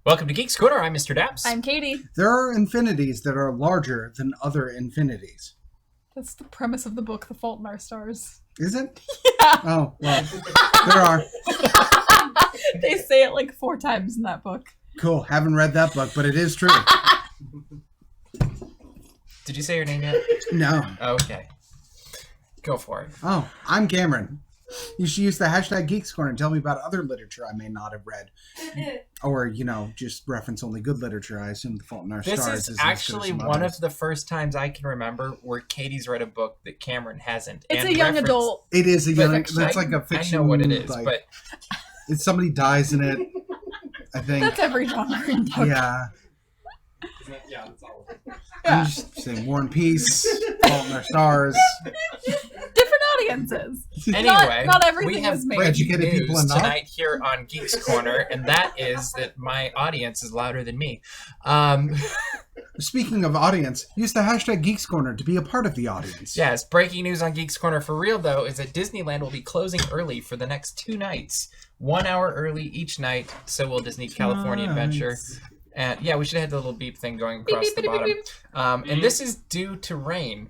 Welcome to Geeks Corner. I'm Mr. Daps. I'm Katie. There are infinities that are larger than other infinities. That's the premise of the book, The Fault in Our Stars. Is it? Yeah. Oh, well, there are. They say it like 4 times in that book. Cool. Haven't read that book, but it is true. Did you say your name yet? No. Okay. Go for it. Oh, I'm Cameron. You should use the hashtag Geeks Corner and tell me about other literature I may not have read. Or, just reference only good literature. I assume The Fault in Our Stars This is as actually good as some one others. of the first times I can remember where Katie's read a book that Cameron hasn't. It's and a young referenced- adult. It is a young... fiction. That's like a fiction... I know what it is, like, but it's somebody dies in it, I think. That's every genre in book. Yeah. Yeah, that's all of it. Yeah. I'm just saying War and Peace, Fault in Our Stars. Different audiences. anyway, not everything we have is made. breaking Educated news people and not. tonight here on Geeks Corner, and that is that my audience is louder than me. Speaking of audience, use the hashtag Geeks Corner to be a part of the audience. Yes, breaking news on Geeks Corner for real, though, is that Disneyland will be closing early for the next 2 nights. 1 hour early each night, so will Disney California Adventure. And yeah, we should have the little beep thing going across Beep, the beep, beep, bottom. beep, And this is due to rain,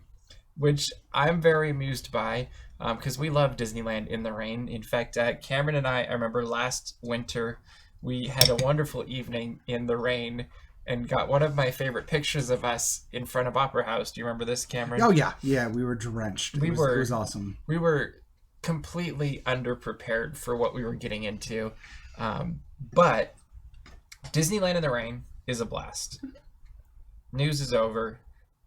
which I'm very amused by, because we love Disneyland in the rain. In fact, Cameron and I remember last winter, we had a wonderful evening in the rain and got one of my favorite pictures of us in front of Opera House. Do you remember this, Cameron? Oh, yeah. Yeah, we were drenched. It was awesome. We were completely underprepared for what we were getting into. But Disneyland in the rain is a blast. News is over.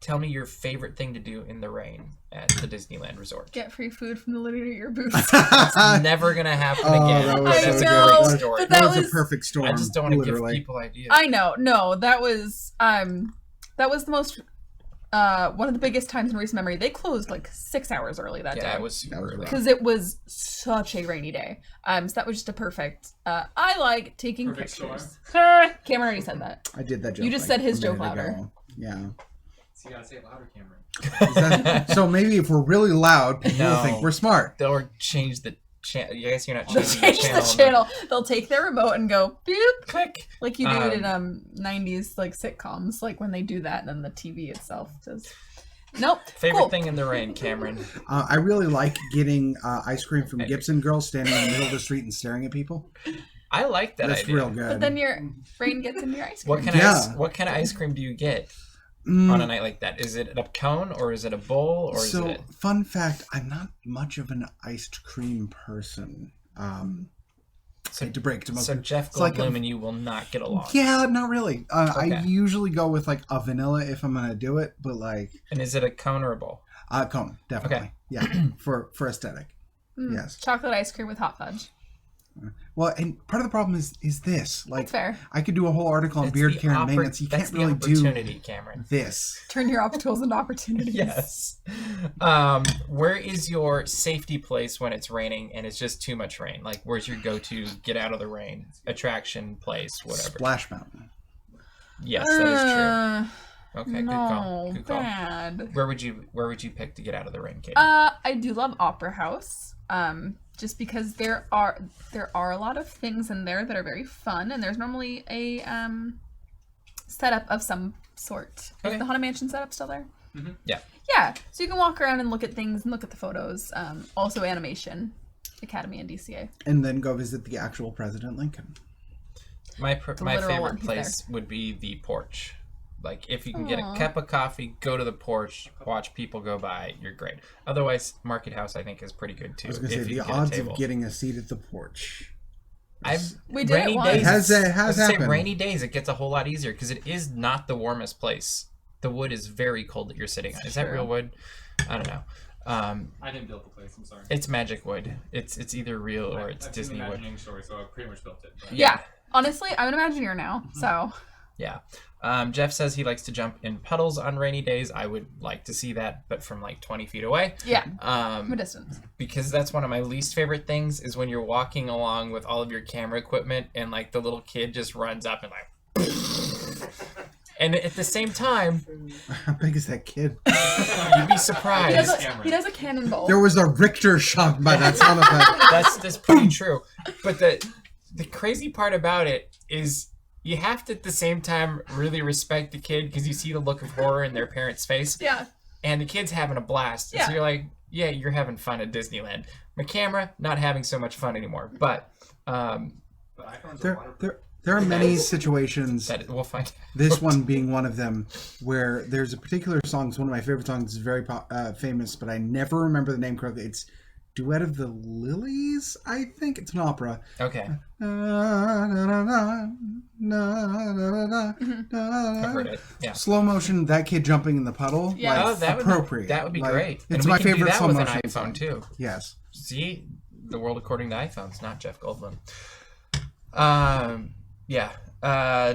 Tell me your favorite thing to do in the rain at the Disneyland Resort. Get free food from the lady at your booth. It's never going to happen again. That was I That's know, a great story. but That that was a was- perfect storm. I just don't want to give literally. people ideas. I know. No, that was the most one of the biggest times in recent memory. They closed like 6 hours early that day. Yeah, it was super That was early. rough. Because it was such a rainy day. So that was just a perfect. I like taking Perfect pictures. Cameron already said that. I did that joke. You just like said his a joke minute louder. ago. Yeah. So you gotta say it louder, Cameron. So maybe if we're really loud, people will No. think we're smart. They'll change the channel. I guess you're not They'll changing change the the channel. channel. They'll take their remote and go boop, Click. like you do it in 90s like sitcoms, like when they do that and then the TV itself says, nope. Favorite cool. thing in the rain, Cameron? I really like getting ice cream from Gibson Girls standing in the middle of the street and staring at people. I like that That's idea. real good. But then your brain gets into your ice cream. What kind of ice cream do you get Mm, on a night like that? Is it a cone or is it a bowl or is so, it? fun fact, I'm not much of an iced cream person. Hate to break to most So people. Jeff It's like Goldblum and you will not get along. Yeah, not really. Okay. I usually go with like a vanilla if I'm gonna do it, but like And is it a cone or a bowl? cone, definitely. Okay. Yeah, for aesthetic. Yes. Chocolate ice cream with hot fudge. Well, and part of the problem is this. Like, That's fair. I could do a whole article on That's beard the care and maintenance. You that's can't the really do opportunity, Cameron. this. Turn your obstacles into opportunities. Yes. Where is your safety place when it's raining and it's just too much rain? Like, where's your go-to get out of the rain attraction place, whatever? Splash Mountain. Yes, that is true. Okay, good call. No, Good call. bad. Where would you pick to get out of the rain, Katie? I do love Opera House. Just because there are a lot of things in there that are very fun, and there's normally a setup of some sort. Okay. Is the Haunted Mansion setup still there? Mm-hmm. Yeah. Yeah, so you can walk around and look at things and look at the photos. Also Animation Academy and DCA. And then go visit the actual President Lincoln. My literal favorite one, he's place would be the porch. Like, if you can get a cup of coffee, go to the porch, watch people go by, you're great. Otherwise, Market House, I think, is pretty good, too. I was going to say, the odds of getting a seat at the porch. We did it once. It has I was gonna say, happened. rainy days, it gets a whole lot easier, because it is not the warmest place. The wood is very cold that you're sitting on. Is that real wood? I don't know. I didn't build the place. I'm sorry. It's magic wood. It's either real or it's I've Disney seen the wood. Imagineering story, so I pretty much built it. But Yeah. Honestly, I'm an Imagineer now, so. Yeah. Jeff says he likes to jump in puddles on rainy days. I would like to see that, but from like 20 feet away. Yeah. From a distance. Because that's one of my least favorite things is when you're walking along with all of your camera equipment and like the little kid just runs up and like... And at the same time, How big is that kid? you'd be surprised. He does a cannonball. There was a Richter shock by that sound effect. That's pretty true. But the crazy part about it is you have to at the same time really respect the kid because you see the look of horror in their parents' face, Yeah. and the kid's having a blast. And so Yeah. you're like, yeah, you're having fun at Disneyland. My camera, not having so much fun anymore. But But iPhones are There, waterproof. there are many situations, we'll find. this one being one of them, where there's a particular song. It's one of my favorite songs. It's very famous, but I never remember the name correctly. It's Duet of the Lilies, I think. It's an opera. Okay, I've heard it. Yeah. Slow motion, that kid jumping in the puddle. Yeah. Oh, that would appropriate. be Like, great. It's And we my can do favorite that slow with an motion iPhone song. too. Yes. See, the world according to iPhones, not Jeff Goldblum. Yeah.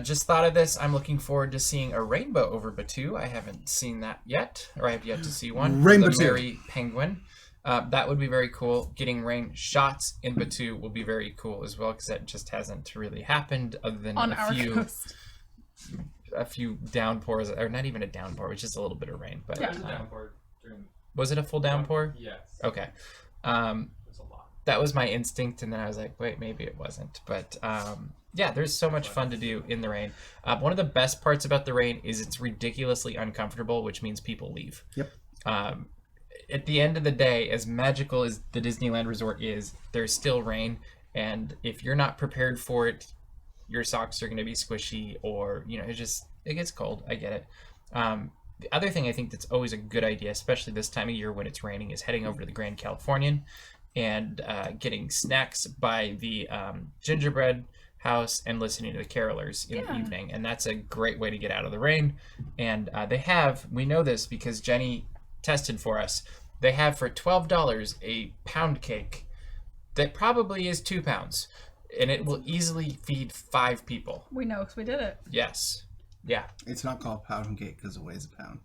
Just thought of this. I'm looking forward to seeing a rainbow over Batuu. I haven't seen that yet, or I have yet to see one. Rainbow The Batuu. Merry Penguin. That would be very cool. Getting rain shots in Batuu will be very cool as well, because that just hasn't really happened other than On our coast. a few downpours, or not even a downpour, it was just a little bit of rain. But Yeah. There's a downpour during. was it a full downpour? Yes. Okay. There's a lot. That was my instinct, and then I was like, wait, maybe it wasn't. But yeah, there's so much fun to do in the rain. One of the best parts about the rain is it's ridiculously uncomfortable, which means people leave. Yep. At the end of the day, as magical as the Disneyland Resort is, there's still rain, and if you're not prepared for it, your socks are going to be squishy, or it gets cold. I get it. The other thing I think that's always a good idea, especially this time of year when it's raining, is heading over to the Grand Californian and getting snacks by the gingerbread house and listening to the carolers in the evening. And that's a great way to get out of the rain. And we know this because Jenny tested for us, they have for $12 a pound cake that probably is 2 pounds, and it will easily feed 5 people. We know because we did it. Yes. Yeah. It's not called pound cake because it weighs a pound.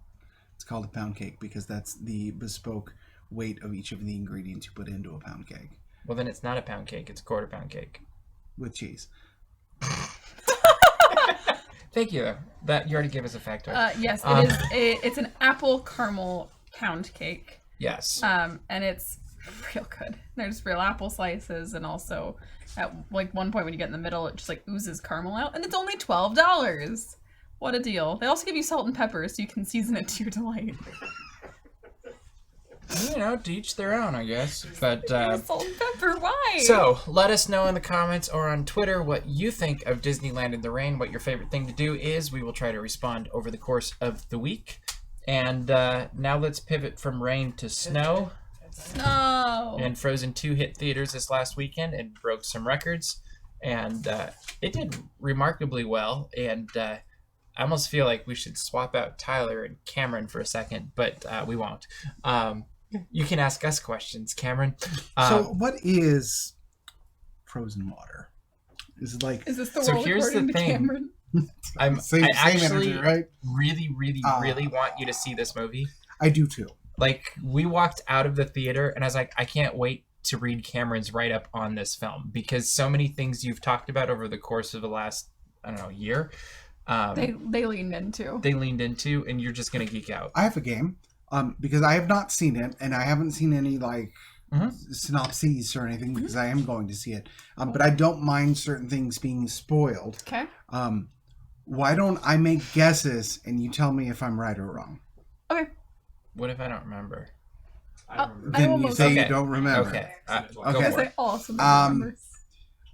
It's called a pound cake because that's the bespoke weight of each of the ingredients you put into a pound cake. Well, then it's not a pound cake. It's a quarter pound cake. With cheese. Thank you. That you already gave us a factoid. Yes, it is. It's an apple caramel pound cake. Yes. And it's real good. There's real apple slices, and also at like one point when you get in the middle, it just like oozes caramel out, and it's only $12. What a deal! They also give you salt and pepper, so you can season it to your delight. To each their own, I guess. But Salt and pepper, why? so let us know in the comments or on Twitter what you think of Disneyland in the rain. What your favorite thing to do is. We will try to respond over the course of the week. And now let's pivot from rain to snow. No. And Frozen 2 hit theaters this last weekend and broke some records. And it did remarkably well. And I almost feel like we should swap out Tyler and Cameron for a second, but we won't. You can ask us questions, Cameron. So what is frozen water? Is it like... Is this the So world here's according the to thing. Cameron? same actually energy, right? really, really, really want you to see this movie. I do too. Like, we walked out of the theater, and I was like, I can't wait to read Cameron's write-up on this film, because so many things you've talked about over the course of the last, year, They leaned into. they leaned into, and you're just going to geek out. I have a game, because I have not seen it, and I haven't seen any, Mhm. synopses or anything, because I am going to see it. But I don't mind certain things being spoiled. Okay. Why don't I make guesses, and you tell me if I'm right or wrong? Okay. What if I don't remember? I remember. I Then you almost- say you Okay. don't remember. Okay. Okay. Go Because for it. I also Um, remember.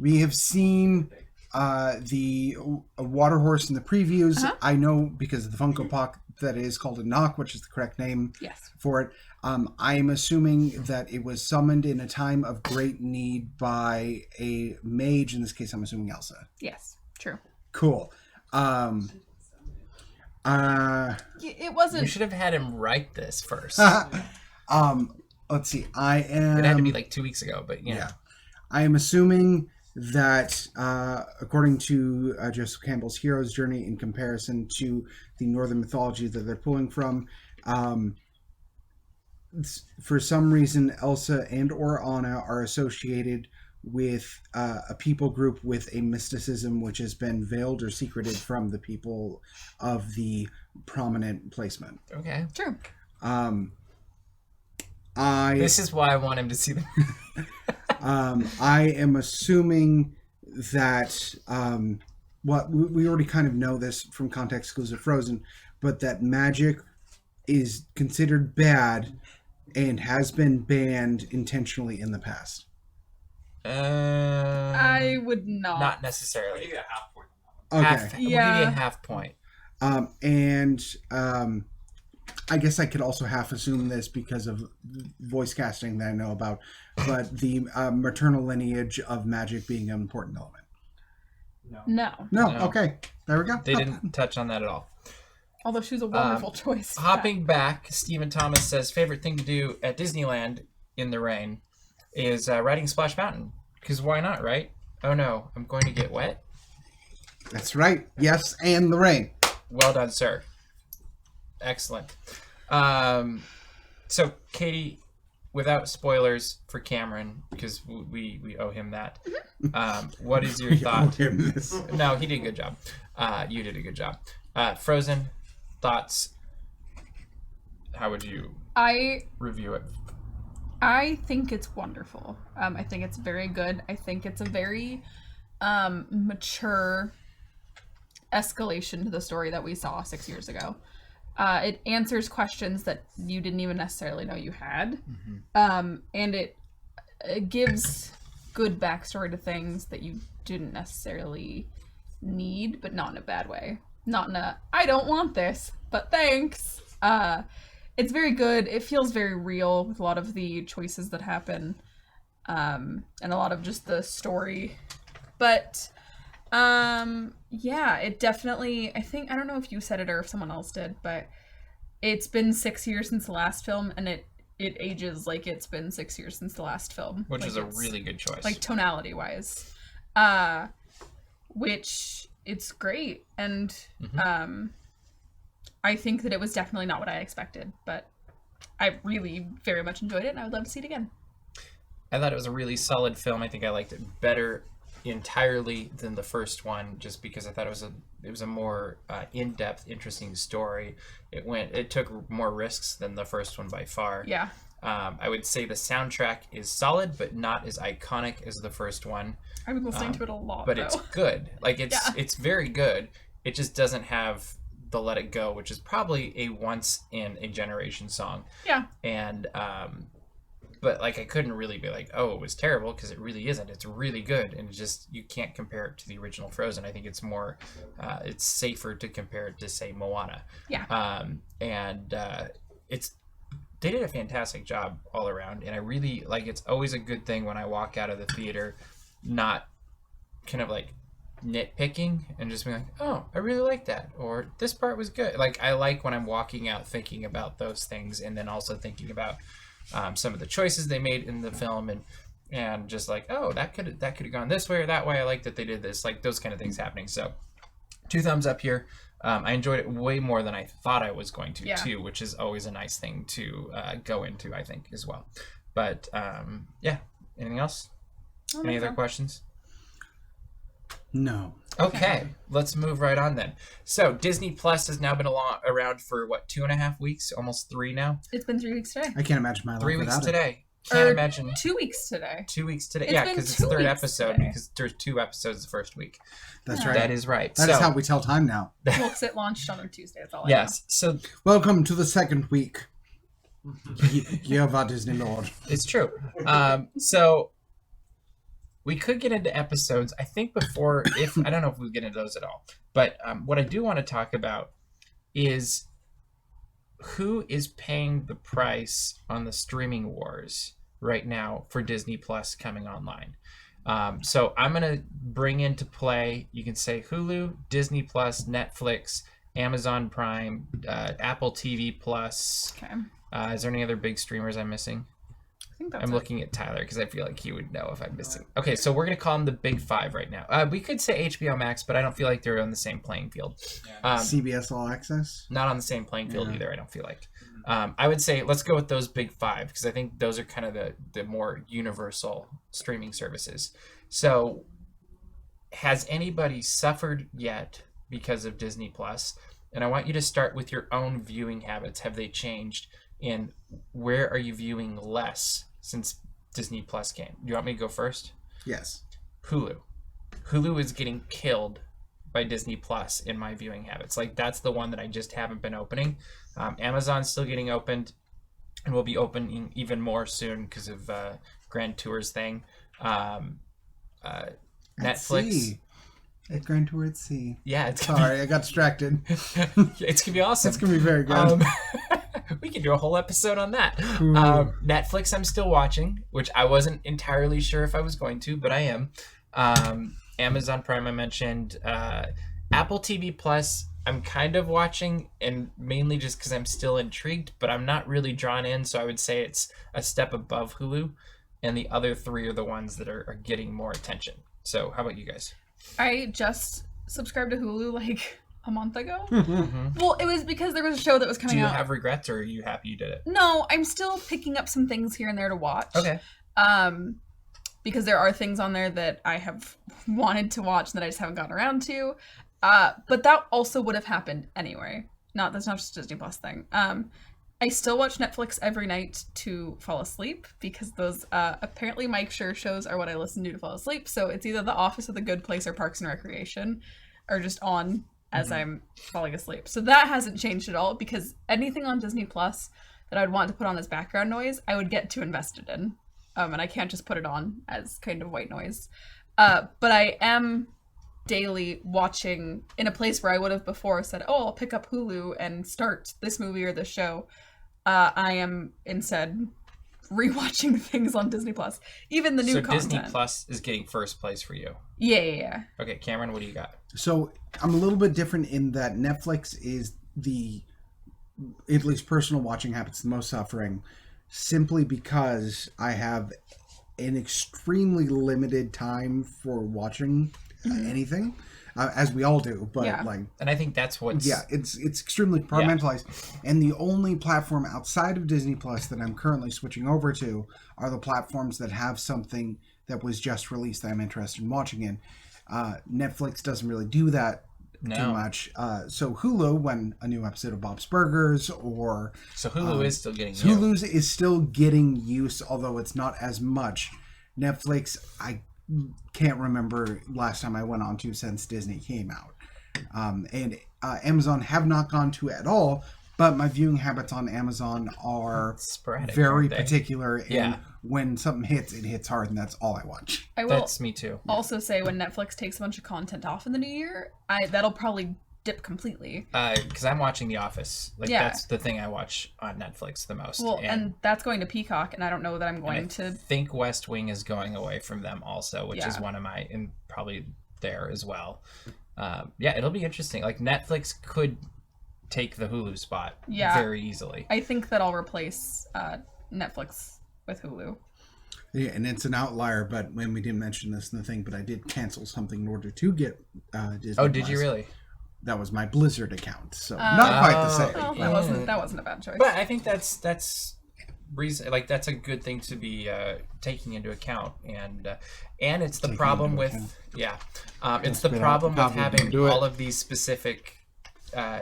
We have seen the water horse in the previews. Uh-huh. I know because of the Funko Pop that it is called a knock, which is the correct name Yes. for it. I am assuming that it was summoned in a time of great need by a mage. In this case, I'm assuming Elsa. Yes. True. Cool. It wasn't. We should have had him write this first. Let's see. I am. It had to be like 2 weeks ago, but Yeah. I am assuming that, according to Joseph Campbell's hero's journey, in comparison to the northern mythology that they're pulling from, for some reason, Elsa and or Anna are associated with a people group with a mysticism which has been veiled or secreted from the people of the prominent placement. Okay. True. This is why I want him to see them. I am assuming that what we already kind of know this from context clues of Frozen, but that magic is considered bad and has been banned intentionally in the past. I would not. Not I'll necessarily. give you a half point on that one. Okay. We'll give you a Yeah. half point. I guess I could also half assume this because of voice casting that I know about, but the maternal lineage of magic being an important element. No. No, No. okay. There we go. They didn't touch on that at all. Although she was a wonderful choice. Hopping back, Stephen Thomas says favorite thing to do at Disneyland in the rain is riding Splash Mountain. Because why not, right? Oh no, I'm going to get wet. That's right. Yes, and the rain. Well done, sir. Excellent. So, Katie, without spoilers for Cameron, because we owe him that, what is your We thought? owe him this. No, he did a good job. You did a good job. Frozen, thoughts? How would you review it? I think it's wonderful. I think it's very good. I think it's a very mature escalation to the story that we saw 6 years ago. It answers questions that you didn't even necessarily know you had. And it gives good backstory to things that you didn't necessarily need, but not in a bad way. Not in a, I don't want this, but thanks. It's very good. It feels very real with a lot of the choices that happen, and a lot of just the story. But yeah, it definitely, I don't know if you said it or if someone else did, but it's been 6 years since the last film, and it ages like it's been 6 years since the last film. Which Like, is a it's, really good choice. like, tonality wise. Which it's great, and I think that it was definitely not what I expected, but I really very much enjoyed it, and I would love to see it again. I thought it was a really solid film. I think I liked it better entirely than the first one, just because I thought it was a more in-depth, interesting story. It took more risks than the first one by far. Yeah. I would say the soundtrack is solid, but not as iconic as the first one. I was listening to it a lot, But though. it's good. Like Yeah. it's very good. It just doesn't have the Let It Go, which is probably a once in a generation song. Yeah. And but like I couldn't really be like, oh, it was terrible, because it really isn't. It's really good, and it just, you can't compare it to the original Frozen. I think it's more, it's safer to compare it to, say, Moana. Yeah. They did a fantastic job all around, and I really like. It's always a good thing when I walk out of the theater, not kind of like nitpicking and just being like, oh, I really like that, or this part was good. Like, I like when I'm walking out thinking about those things, and then also thinking about some of the choices they made in the film, and just like, oh, that could have gone this way or that way. I like that they did this, like those kind of things happening. So 2 thumbs up here. I enjoyed it way more than I thought I was going to, too, which is always a nice thing to go into, I think, as well. But yeah, anything else? Any other questions? No. Okay, let's move right on then. So Disney Plus has now been around for what, 2.5 weeks, almost 3 now. It's been 3 weeks today. I can't imagine my life 3 weeks without it. today. Can't Or imagine. 2 weeks today. 2 weeks today. It's Yeah, been because it's 2 the 3rd weeks episode, today. because there's 2 episodes the first week. That's Yeah. right. That is right. That is how we tell time now. Well, because it launched on a Tuesday. That's all I Yes. So Welcome to the second week. Yehovah Disney Lord. it's true. So we could get into episodes. I think before, if I don't know if we get into those at all, but what I do want to talk about is who is paying the price on the streaming wars right now for Disney Plus coming online. So I'm going to bring into play, you can say Hulu, Disney Plus, Netflix, Amazon Prime, Apple TV Plus. Okay. Is there any other big streamers I'm missing? I think that's I'm it. looking at Tyler because I feel like he would know if I'm missing. Okay, so we're going to call them the big 5 right now. We could say HBO Max, but I don't feel like they're on the same playing field. CBS All Access. Not on the same playing field Yeah. either, I don't feel like. I would say let's go with those big 5, because I think those are kind of the more universal streaming services. So has anybody suffered yet because of Disney Plus? And I want you to start with your own viewing habits. Have they changed? And where are you viewing less since Disney Plus came? Do you want me to go first? Yes. Hulu. Hulu is getting killed by Disney Plus in my viewing habits. Like that's the one that I just haven't been opening. Amazon's still getting opened, and will be opening even more soon because of Grand Tours thing. Netflix. At Grand Tour at Sea. Yeah, it's Sorry, I got distracted. it's gonna be awesome. It's gonna be very good. We can do a whole episode on that. Ooh. Netflix, I'm still watching, which I wasn't entirely sure if I was going to, but I am. Amazon Prime, I mentioned. Apple TV Plus, I'm kind of watching, and mainly just because I'm still intrigued, but I'm not really drawn in, so I would say it's a step above Hulu, and the other three are the ones that are getting more attention. So how about you guys? I just subscribed to Hulu like a month ago. Mm-hmm. Well, it was because there was a show that was coming Do you out. have regrets, or are you happy you did it? No, I'm still picking up some things here and there to watch. Okay. Because there are things on there that I have wanted to watch that I just haven't gotten around to. But that also would have happened anyway. That's not just a Disney Plus thing. I still watch Netflix every night to fall asleep because those apparently Mike Schur shows are what I listen to fall asleep. So it's either The Office or The Good Place or Parks and Recreation are just on as I'm falling asleep. So that hasn't changed at all because anything on Disney Plus that I'd want to put on as background noise, I would get too invested in. And I can't just put it on as kind of white noise. But I am daily watching in a place where I would have before said, oh, I'll pick up Hulu and start this movie or this show. I am instead rewatching things on Disney Plus, even the new content. So Disney Plus is getting first place for you. Yeah. Okay, Cameron, what do you got? So I'm a little bit different in that Netflix is the, at least personal watching habits, the most suffering, simply because I have an extremely limited time for watching anything. As we all do, but and I think that's what's it's extremely compartmentalized. And the only platform outside of Disney Plus that I'm currently switching over to are the platforms that have something that was just released that I'm interested in watching in. Netflix doesn't really do that too much. So Hulu, when a new episode of Bob's Burgers or so Hulu is still getting Hulu is still getting use, although it's not as much. Netflix, I can't remember last time I went on to since Disney came out. And Amazon have not gone to at all, but my viewing habits on Amazon are sporadic, very particular. And yeah. When something hits, it hits hard, and that's all I watch. I will That's me too. also say when Netflix takes a bunch of content off in the new year, that'll probably dip completely. Because I'm watching The Office. That's the thing I watch on Netflix the most. Well, and that's going to Peacock, and I don't know that I'm going to... I think West Wing is going away from them also, which is one of my... And probably there as well. It'll be interesting. Like, Netflix could take the Hulu spot very easily. I think that I'll replace Netflix with Hulu. Yeah, and it's an outlier, but when we didn't mention this in the thing, but I did cancel something in order to get Disney Oh, did Plus. you really? That was my Blizzard account, so not quite the same. Well, that wasn't a bad choice. But I think that's reason, like that's a good thing to be taking into account, and it's the problem with it's the problem with having all of these specific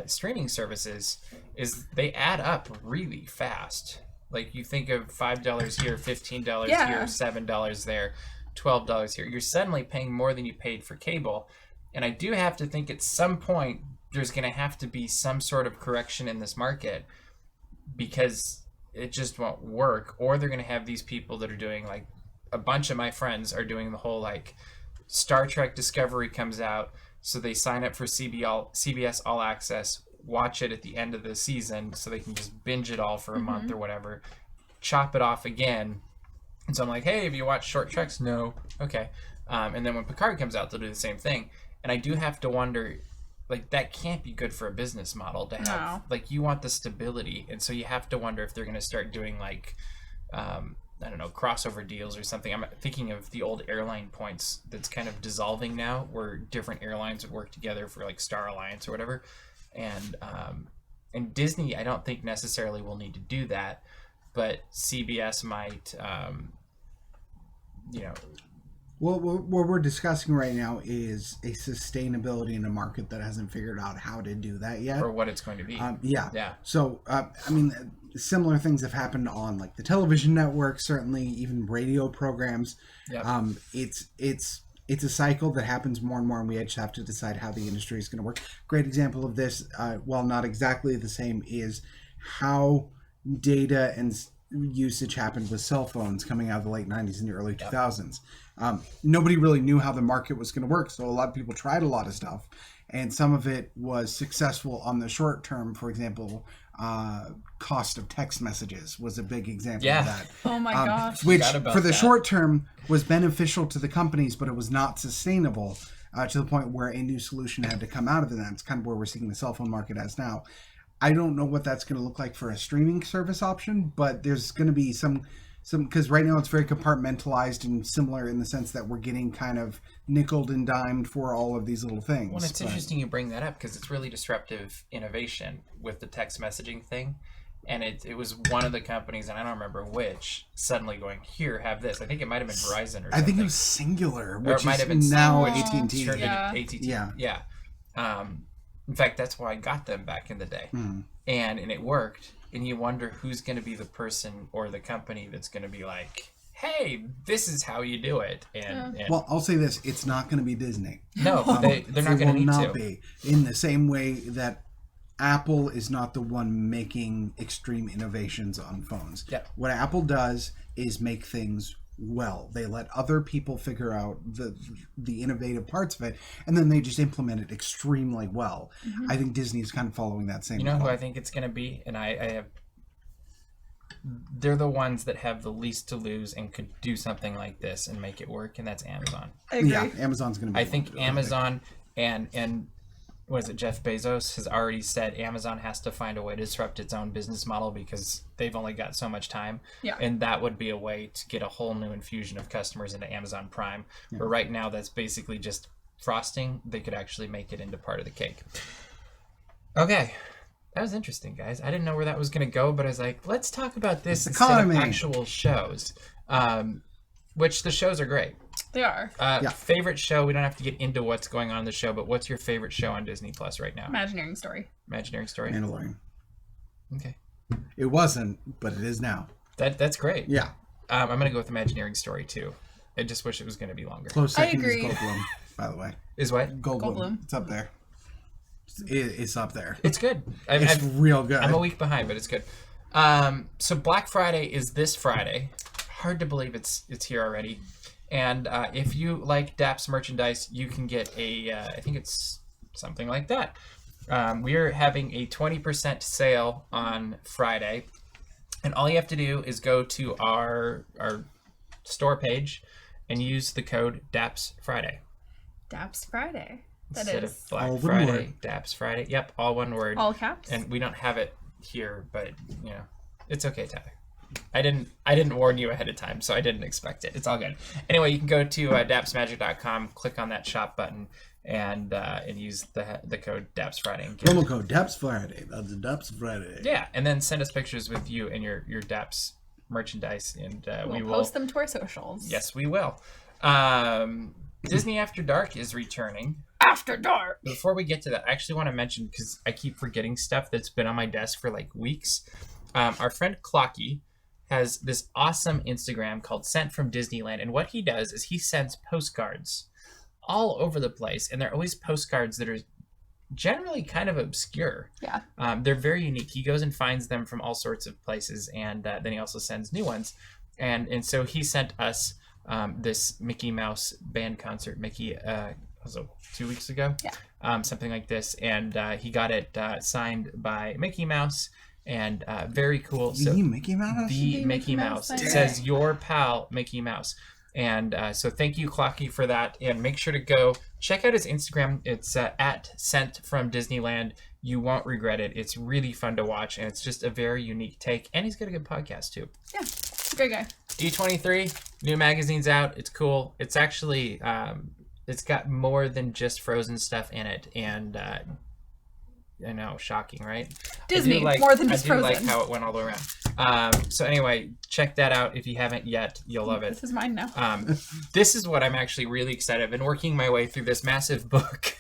streaming services is they add up really fast. Like you think of $5 here, $15 here, $7 there, $12 here. You're suddenly paying more than you paid for cable. And I do have to think at some point there's going to have to be some sort of correction in this market because it just won't work. Or they're going to have these people that are doing, like, a bunch of my friends are doing the whole, like, Star Trek Discovery comes out, so they sign up for CBS All Access, watch it at the end of the season so they can just binge it all for a month or whatever, chop it off again. And so I'm like, hey, have you watched Short Treks? No. Okay. And then when Picard comes out, they'll do the same thing. And I do have to wonder, like, that can't be good for a business model to have. Like, you want the stability. And so you have to wonder if they're going to start doing, like, I don't know, crossover deals or something. I'm thinking of the old airline points that's kind of dissolving now, where different airlines would work together for, like, Star Alliance or whatever. And Disney, I don't think necessarily will need to do that. But CBS might, Well, what we're discussing right now is a sustainability in a market that hasn't figured out how to do that yet. Or what it's going to be. Yeah. So, similar things have happened on, like, the television network, certainly, even radio programs. Yep. It's it's a cycle that happens more and more, and we just have to decide how the industry is going to work. Great example of this, while not exactly the same, is how data and usage happened with cell phones coming out of the late 90s and the early 2000s. Nobody really knew how the market was going to work, so a lot of people tried a lot of stuff, and some of it was successful on the short term. For example, cost of text messages was a big example of that. Oh my gosh. Which Forgot about for the that. short term was beneficial to the companies, but it was not sustainable to the point where a new solution had to come out of it. That's kind of where we're seeing the cell phone market as now. I don't know what that's going to look like for a streaming service option, but there's going to be some because right now it's very compartmentalized and similar in the sense that we're getting kind of nickeled and dimed for all of these little things. Well, it's interesting you bring that up because it's really disruptive innovation with the text messaging thing. And it was one of the companies, and I don't remember which, suddenly going, here, have this. I think it might have been Verizon or something. I think it was Singular, Or which it might is have been now Singular, which AT&T. turned Yeah. into AT&T. Yeah. Yeah. In fact, that's why I got them back in the day. And it worked. And you wonder who's going to be the person or the company that's going to be like, hey, this is how you do it. And Well, I'll say this: it's not going to be Disney. no, they're not It going to will need not to. be in the same way that Apple is not the one making extreme innovations on phones. Yep. What Apple does is make things well. They let other people figure out the innovative parts of it, and then they just implement it extremely well. I think Disney is kind of following that same You know who model. I think it's going to be? And I have... They're the ones that have the least to lose and could do something like this and make it work, and that's Amazon. I agree. Yeah, Amazon's going to be. I the one think to do it. Amazon and what is it, Jeff Bezos has already said Amazon has to find a way to disrupt its own business model because they've only got so much time. Yeah. And that would be a way to get a whole new infusion of customers into Amazon Prime. Where right now that's basically just frosting. They could actually make it into part of the cake. Okay. That was interesting, guys. I didn't know where that was going to go, but I was like, let's talk about this instead economy. of actual shows. Which the shows are great. They are. Favorite show, we don't have to get into what's going on in the show, but what's your favorite show on Disney Plus right now? Imagineering story. Imagineering Story? Mandalorian. Okay. It wasn't, but it is now. That's great. Yeah, I'm going to go with Imagineering Story, too. I just wish it was going to be longer. close second is agree. Goldblum. By the way, Is what? Goldblum. It's up there. It's up there. It's good. It's real good. I'm a week behind, but it's good. So Black Friday is this Friday. Hard to believe it's here already. And if you like DAPS merchandise, you can get I think it's something like that. We are having a 20% sale on Friday. And all you have to do is go to our store page and use the code DAPS Friday. DAPS Friday. That Instead is of Black all one Friday, word. DAPS Friday. Yep, all one word. all caps. And we don't have it here, but it's okay, Tyler. I didn't warn you ahead of time, so I didn't expect it. It's all good. Anyway, you can go to dapsmagic.com, click on that shop button, and use the code DAPS Friday. And Promo code DAPS Friday. That's DAPS Friday. yeah, and then send us pictures with you and your DAPS merchandise, and we'll we will post them to our socials. Yes, we will. Disney After Dark is returning. After dark. Before we get to that, I actually want to mention, because I keep forgetting stuff that's been on my desk for like weeks. Our friend Clocky has this awesome Instagram called Sent from Disneyland. And what he does is he sends postcards all over the place. And they're always postcards that are generally kind of obscure. Yeah. They're very unique. He goes and finds them from all sorts of places. And then he also sends new ones. And so he sent us this Mickey Mouse band concert. Mickey, was it 2 weeks ago? Yeah. Something like this. And he got it signed by Mickey Mouse. And very cool. So The Mickey Mouse? the Mickey Mouse. It Dang. says your pal Mickey Mouse. And so thank you, Clocky, for that. And make sure to go check out his Instagram. It's at Sent from Disneyland. You won't regret it. It's really fun to watch, and it's just a very unique take. And he's got a good podcast too. Yeah. Great guy. D23, new magazine's out. It's cool. It's actually it's got more than just Frozen stuff in it, and I know, shocking, right? Disney, more than just I do Frozen. like how it went all the way around. So anyway, check that out if you haven't yet. You'll love it. This is mine now. This is what I'm actually really excited. I've been working my way through this massive book.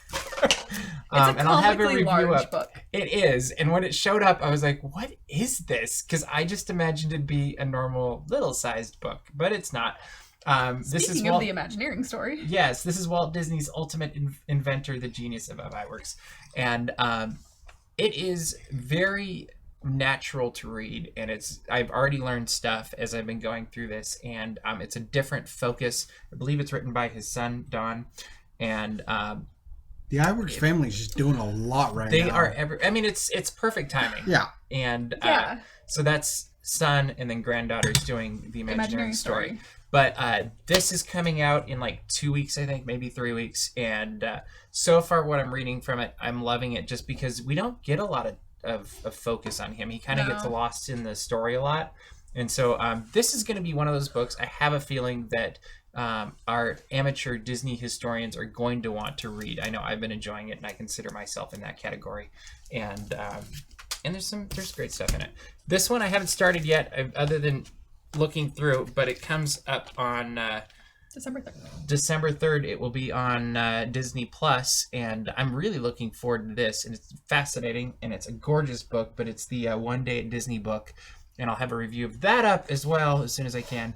It's a and I'll have a comically review large up. book. It is. And when it showed up, I was like, what is this? Because I just imagined it'd be a normal little sized book, but it's not. This is Speaking of Walt. the Imagineering story. Yes, this is Walt Disney's ultimate inventor, the genius of how it works, and it is very natural to read, and I've already learned stuff as I've been going through this, and it's a different focus. I believe it's written by his son Don, and The iWorks family is just doing a lot right they now. are I mean, it's perfect timing. Yeah. And Yeah. so that's son, and then granddaughter's doing the Imagineering Imagineering story. story. But this is coming out in like 2 weeks, I think, maybe 3 weeks. And so far, what I'm reading from it, I'm loving it just because we don't get a lot of focus on him. He kind of gets lost in the story a lot. And so this is going to be one of those books. I have a feeling that our amateur Disney historians are going to want to read. I know I've been enjoying it, and I consider myself in that category. And there's great stuff in it. This one I haven't started yet, other than looking through, but it comes up on December 3rd. December 3rd. It will be on Disney Plus, and I'm really looking forward to this. And it's fascinating, and it's a gorgeous book. But it's the One Day at Disney book, and I'll have a review of that up as well as soon as I can.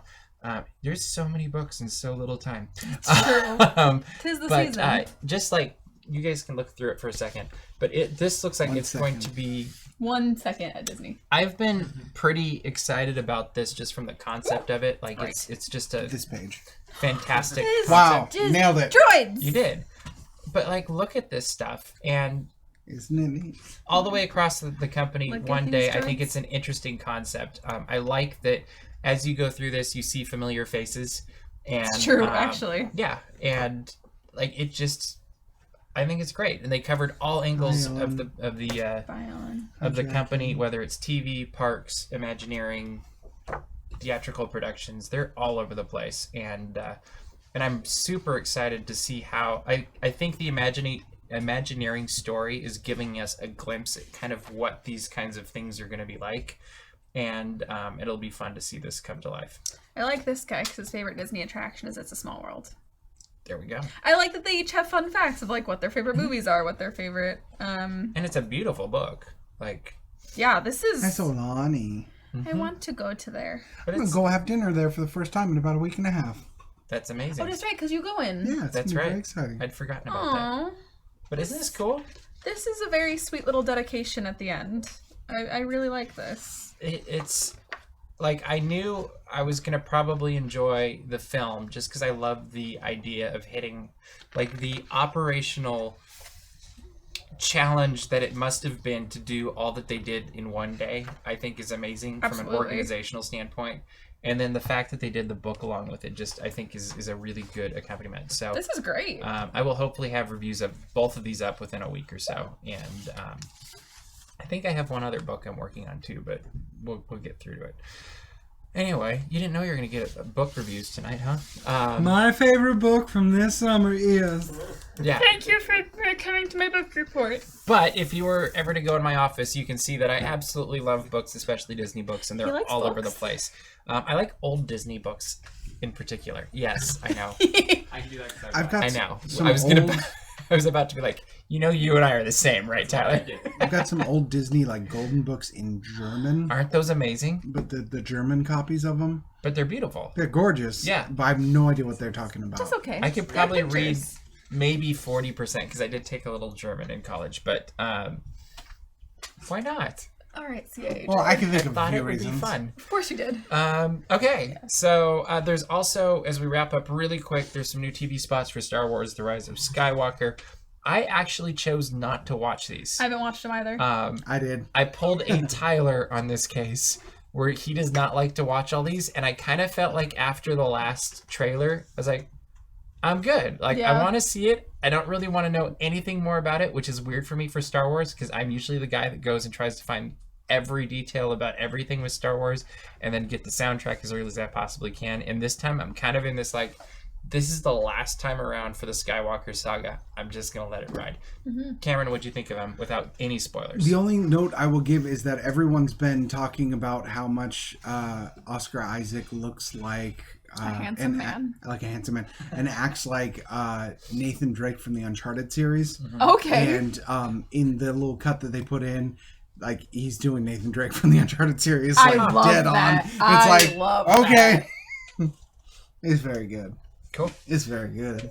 There's so many books in so little time. True. Tis the But season. just like you guys can look through it for a second, but this looks like it's going to be. 1 second at Disney. I've been pretty excited about this just from the concept of it. Like it's just a This page. fantastic Wow, concept. nailed it. Droids! You did. But like look at this stuff, and Isn't it neat? all the way across the company Look at one these day, I think droids. it's an interesting concept. I like that as you go through this, you see familiar faces. And It's true, actually. Yeah, and like it just, I think it's great, and they covered all angles of the Bye, Ellen. of the company, whether it's TV, parks, Imagineering, theatrical productions. They're all over the place, and I'm super excited to see how I think the Imagineering story is giving us a glimpse at kind of what these kinds of things are going to be like, and it'll be fun to see this come to life. I like this guy because his favorite Disney attraction is It's a Small World. There we go. I like that they each have fun facts of like what their favorite movies are, what their favorite. And it's a beautiful book. Like, Yeah, this is. That's so Lonnie. I want to go to there. but I'm going it's, to go have dinner there for the first time in about a week and a half. that's amazing. Oh, that's right, because you go in. Yeah, it's That's gonna be right. very exciting. I'd forgotten about that. Aww. But isn't this cool? This is a very sweet little dedication at the end. I really like this. It's like I knew I was gonna probably enjoy the film just because I love the idea of hitting like the operational challenge that it must have been to do all that they did in one day. I think is amazing from Absolutely. an organizational standpoint, and then the fact that they did the book along with it just I think is a really good accompaniment. So This is great. I will hopefully have reviews of both of these up within a week or so, and I think I have one other book I'm working on too, but we'll get through to it. Anyway, you didn't know you were going to get book reviews tonight, huh? My favorite book from this summer is... Yeah, Thank you for coming to my book report. but if you were ever to go in my office, you can see that I absolutely love books, especially Disney books, and He they're likes all over the books? place. I like old Disney books in particular. Yes, I know. I can do that because I've got I know. some I was old, I was about to be like, you know, you and I are the same, right, Tyler? I've got some old Disney like golden books in German, Aren't those amazing? but the German copies of them, But they're beautiful. they're gorgeous. Yeah. But I have no idea what they're talking about. That's okay. I could They're probably read pictures. maybe 40% because I did take a little German in college, but why not? All right, CH. Well, I can think of a Thought few it would reasons. be fun. Of course you did. Okay, so there's also, as we wrap up really quick, there's some new TV spots for Star Wars: The Rise of Skywalker. I actually chose not to watch these. I haven't watched them either. I did. I pulled a Tyler on this case where he does not like to watch all these, and I kind of felt like after the last trailer, I was like, I'm good. Like, I Yeah. want to see it. I don't really want to know anything more about it, which is weird for me for Star Wars because I'm usually the guy that goes and tries to find every detail about everything with Star Wars and then get the soundtrack as early as I possibly can. And this time I'm kind of in this like, this is the last time around for the Skywalker saga. I'm just going to let it ride. Cameron, what'd you think of them without any spoilers? The only note I will give is that everyone's been talking about how much Oscar Isaac looks like A handsome man. like a handsome man, and acts like Nathan Drake from the Uncharted series. Okay. And in the little cut that they put in, like he's doing Nathan Drake from the Uncharted series, I like love dead that. on. It's I like love okay. It's very good. Cool. It's very good.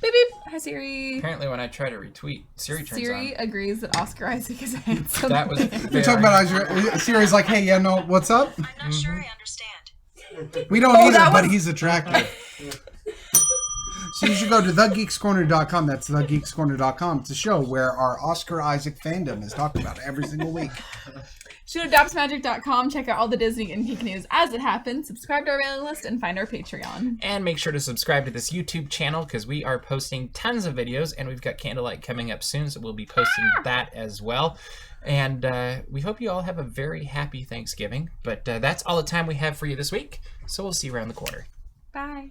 Beep beep. Hi Siri. Apparently, when I try to retweet, Siri turns Siri on. agrees that Oscar Isaac is handsome. That was We're talking about Siri's like, hey, yeah, no, what's up? I'm not sure I understand. We don't Oh, either, that but was- he's attractive. So you should go to thegeekscorner.com. That's thegeekscorner.com. It's a show where our Oscar Isaac fandom is talked about every single week. Go to dapsmagic.com, check out all the Disney and geek news as it happens, subscribe to our mailing list, and find our Patreon. And make sure to subscribe to this YouTube channel because we are posting tons of videos, and we've got Candlelight coming up soon, so we'll be posting that as well. And we hope you all have a very happy Thanksgiving. But that's all the time we have for you this week, so we'll see you around the corner. Bye.